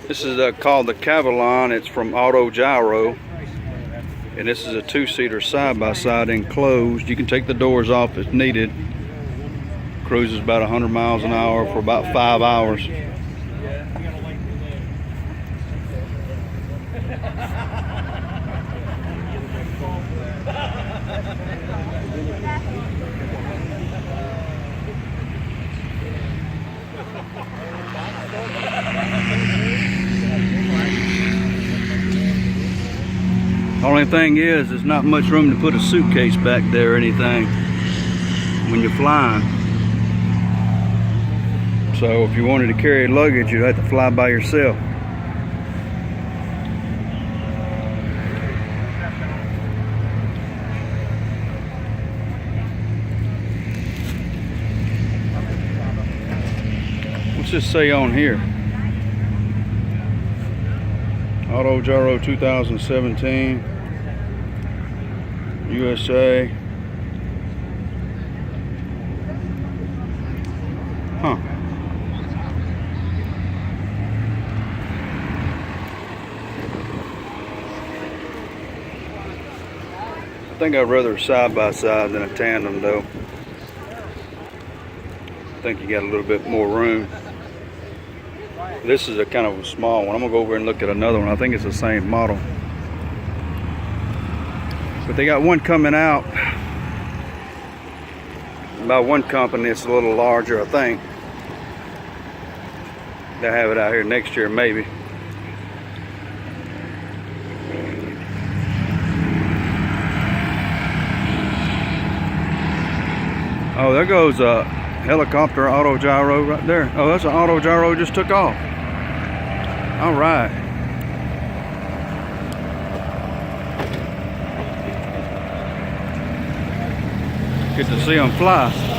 This is called the Cavilon. It's from Autogyro. And this is a two-seater side-by-side enclosed. You can take the doors off if needed. Cruises about 100 miles an hour for about 5 hours. Only thing is, there's not much room to put a suitcase back there or anything when you're flying. So if you wanted to carry luggage, you'd have to fly by yourself. What's this say on here? Autogyro 2017, USA. Huh. I think I'd rather a side-by-side than a tandem though. I think you got a little bit more room. This is a kind of a small one. I'm gonna go over and look at another one. I think it's the same model. But they got one coming out by one company. It's a little larger, I think. They'll have it out here next year, maybe. Oh, there goes a helicopter Autogyro right there. Oh, that's an Autogyro just took off. All right. Good to see them fly.